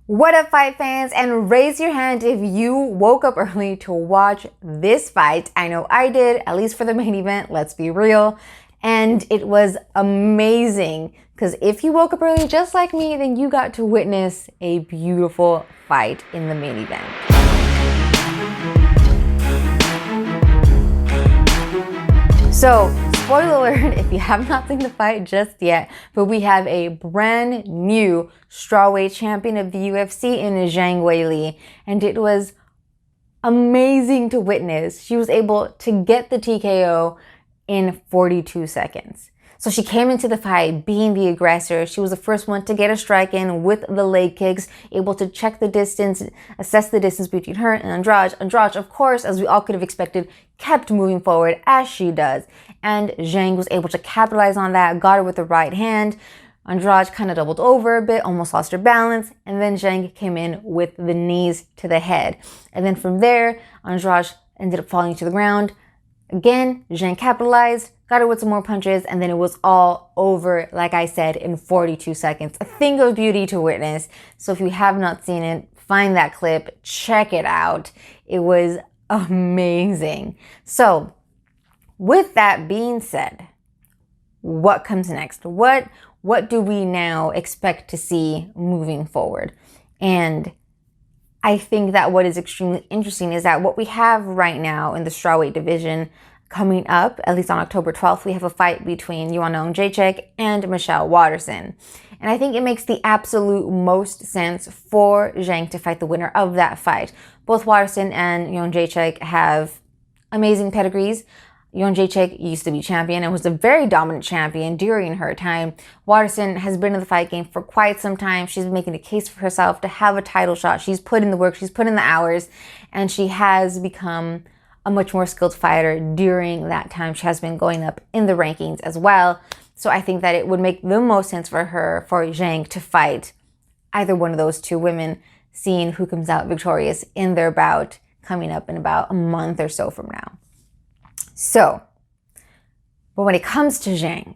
What up, fight fans? And raise your hand if you woke up early to watch this fight. I know I did, at least for the main event, let's be real. And it was amazing because if you woke up early just like me, then you got to witness a beautiful fight in the main event. So, spoiler alert if you have not seen the fight just yet, but we have a brand new strawweight champion of the UFC in Zhang Weili, and it was amazing to witness. She was able to get the TKO in 42 seconds. So she came into the fight being the aggressor. She was the first one to get a strike in with the leg kicks, able to check the distance, assess the distance between her and Andrade. Andrade, of course, as we all could have expected, kept moving forward as she does. And Zhang was able to capitalize on that, got her with the right hand. Andrade kind of doubled over a bit, almost lost her balance, and then Zhang came in with the knees to the head. And then from there, Andrade ended up falling to the ground. Again, Zhang capitalized, got her with some more punches, and then it was all over, like I said, in 42 seconds. A thing of beauty to witness. So if you have not seen it, find that clip, check it out. It was amazing. So with that being said, what comes next? What do we now expect to see moving forward? And I think that what is extremely interesting is that what we have right now in the strawweight division coming up, at least on October 12th, we have a fight between Joanna Jędrzejczyk and Michelle Waterson. And I think it makes the absolute most sense for Zhang to fight the winner of that fight. Both Waterson and Jędrzejczyk have amazing pedigrees. Jędrzejczyk used to be champion and was a very dominant champion during her time. Waterson has been in the fight game for quite some time. She's been making a case for herself to have a title shot. She's put in the work, she's put in the hours, and she has become a much more skilled fighter during that time. She has been going up in the rankings as well. So I think that it would make the most sense for Zhang to fight either one of those two women, seeing who comes out victorious in their bout coming up in about a month or so from now. So, but when it comes to Zhang,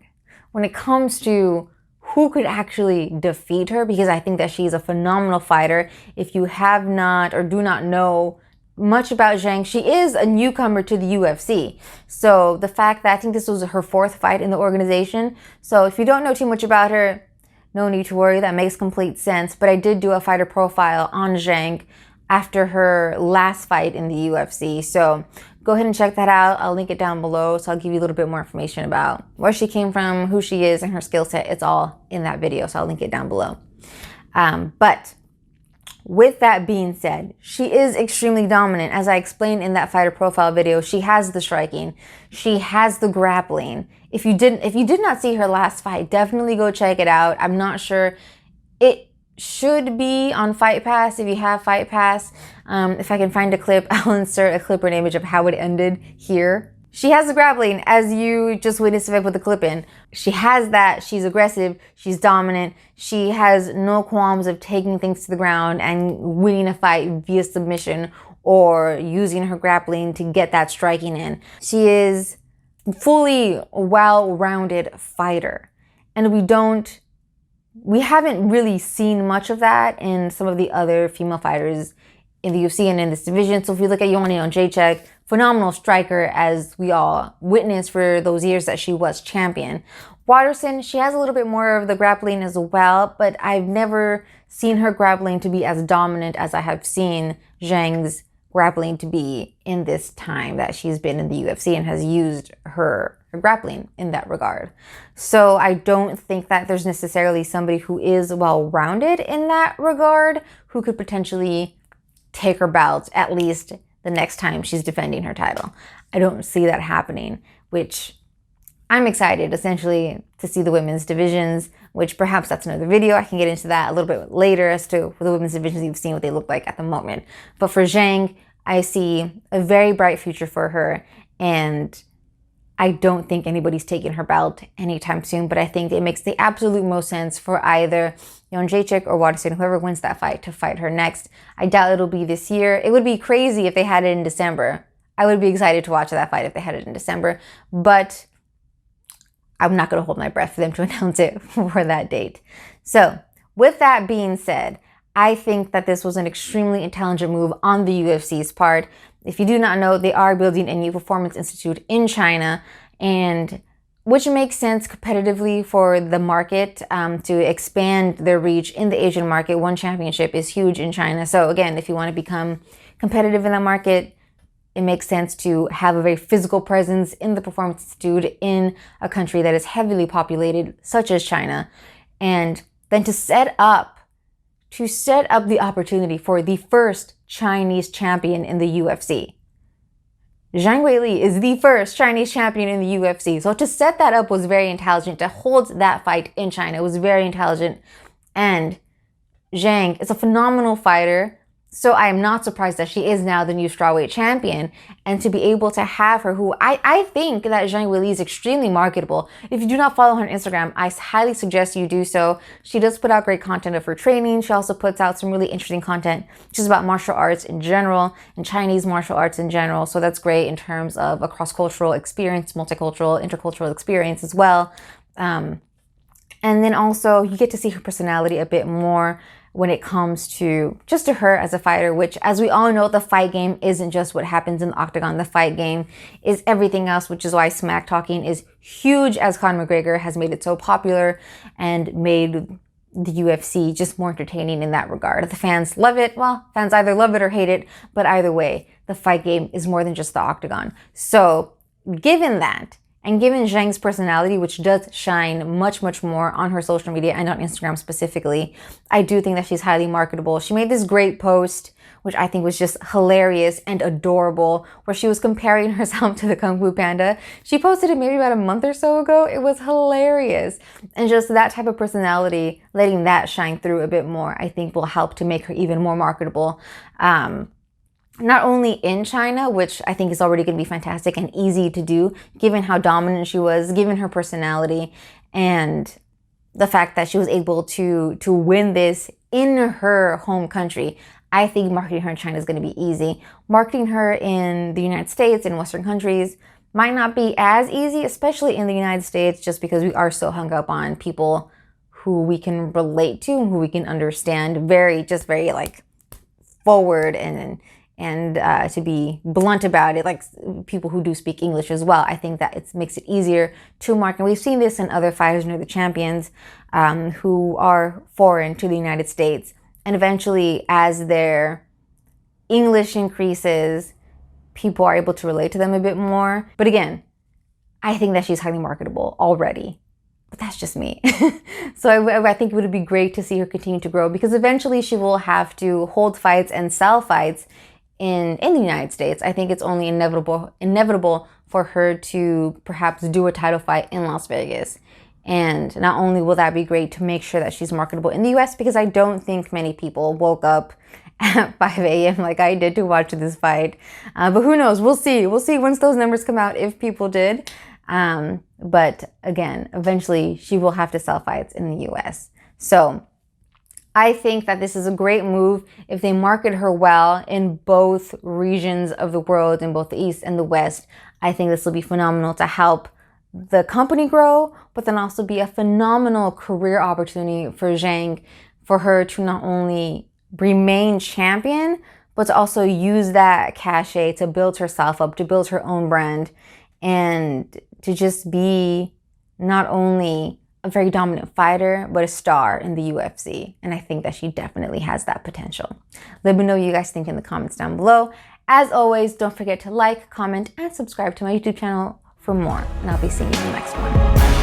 when it comes to who could actually defeat her, because I think that she's a phenomenal fighter. If you have not or do not know much about Zhang, she is a newcomer to the UFC. So the fact that I think this was her fourth fight in the organization. So if you don't know too much about her, no need to worry, that makes complete sense. But I did do a fighter profile on Zhang after her last fight in the UFC. So go ahead and check that out. I'll link it down below. So I'll give you a little bit more information about where she came from, who she is, and her skill set. It's all in that video. So I'll link it down below. But with that being said, she is extremely dominant. As I explained in that fighter profile video, she has the striking. She has the grappling. If you did not see her last fight, definitely go check it out. I'm not sure. It should be on Fight Pass if you have Fight Pass. If I can find a clip, I'll insert a clip or an image of how it ended here. She has the grappling, as you just witnessed if I put the clip in. She has that. She's aggressive. She's dominant. She has no qualms of taking things to the ground and winning a fight via submission or using her grappling to get that striking in. She is fully a well-rounded fighter. And we haven't really seen much of that in some of the other female fighters in the UFC and in this division. So if you look at Joanna Jędrzejczyk, phenomenal striker, as we all witnessed for those years that she was champion. Waterson, she has a little bit more of the grappling as well, but I've never seen her grappling to be as dominant as I have seen Zhang's grappling to be in this time that she's been in the UFC and has used her grappling in that regard. So I don't think that there's necessarily somebody who is well-rounded in that regard who could potentially take her bout, at least the next time she's defending her title. I don't see that happening, which I'm excited essentially to see the women's divisions, which perhaps that's another video. I can get into that a little bit later as to the women's divisions you've seen what they look like at the moment. But for Zhang, I see a very bright future for her, and I don't think anybody's taking her belt anytime soon, but I think it makes the absolute most sense for either Jędrzejczyk or Waterson, whoever wins that fight, to fight her next. I doubt it'll be this year. It would be crazy if they had it in December. I would be excited to watch that fight if they had it in December, but I'm not going to hold my breath for them to announce it for that date. So with that being said, I think that this was an extremely intelligent move on the UFC's part. If you do not know, they are building a new performance institute in China, and which makes sense competitively for the market to expand their reach in the Asian market. One championship is huge in China. So again, if you want to become competitive in that market, it makes sense to have a very physical presence in the performance institute in a country that is heavily populated, such as China. And then to set up the opportunity for the first Chinese champion in the UFC. Zhang Weili is the first Chinese champion in the UFC. So to set that up was very intelligent. To hold that fight in China was very intelligent. And Zhang is a phenomenal fighter. So I am not surprised that she is now the new strawweight champion, and to be able to have her, who I think that Zhang Weili is extremely marketable. If you do not follow her on Instagram, I highly suggest you do so. She does put out great content of her training. She also puts out some really interesting content just about martial arts in general and Chinese martial arts in general. So that's great in terms of a cross-cultural experience, multicultural, intercultural experience as well. And then also you get to see her personality a bit more when it comes to just to her as a fighter, which, as we all know, the fight game isn't just what happens in the octagon. The fight game is everything else, which is why smack talking is huge, as Conor McGregor has made it so popular and made the UFC just more entertaining in that regard. The fans love it. Well, fans either love it or hate it, but either way, the fight game is more than just the octagon. So given that, and given Zhang's personality, which does shine much, much more on her social media and on Instagram specifically, I do think that she's highly marketable. She made this great post, which I think was just hilarious and adorable, where she was comparing herself to the Kung Fu Panda. She posted it maybe about a month or so ago. It was hilarious. And just that type of personality, letting that shine through a bit more, I think will help to make her even more marketable. Not only in China, which I think is already going to be fantastic and easy to do, given how dominant she was, given her personality, and the fact that she was able to win this in her home country. I think marketing her in China is going to be easy. Marketing her in the United States and Western countries might not be as easy, especially in the United States, just because we are so hung up on people who we can relate to and who we can understand very like forward and to be blunt about it, like people who do speak English as well. I think that it makes it easier to market. We've seen this in other fighters near the champions who are foreign to the United States. And eventually, as their English increases, people are able to relate to them a bit more. But again, I think that she's highly marketable already. But that's just me. So I think it would be great to see her continue to grow, because eventually she will have to hold fights and sell fights in the United States. I think it's only inevitable for her to perhaps do a title fight in Las Vegas. And not only will that be great to make sure that she's marketable in the US, because I don't think many people woke up at 5 a.m. like I did to watch this fight. But who knows? We'll see. We'll see once those numbers come out if people did. But again, eventually she will have to sell fights in the US. So I think that this is a great move if they market her well in both regions of the world, in both the East and the West. I think this will be phenomenal to help the company grow, but then also be a phenomenal career opportunity for Zhang, for her to not only remain champion, but to also use that cachet to build herself up, to build her own brand, and to just be not only a very dominant fighter, but a star in the UFC. And I think that she definitely has that potential. Let me know what you guys think in the comments down below. As always, don't forget to like, comment, and subscribe to my YouTube channel for more. And I'll be seeing you in the next one.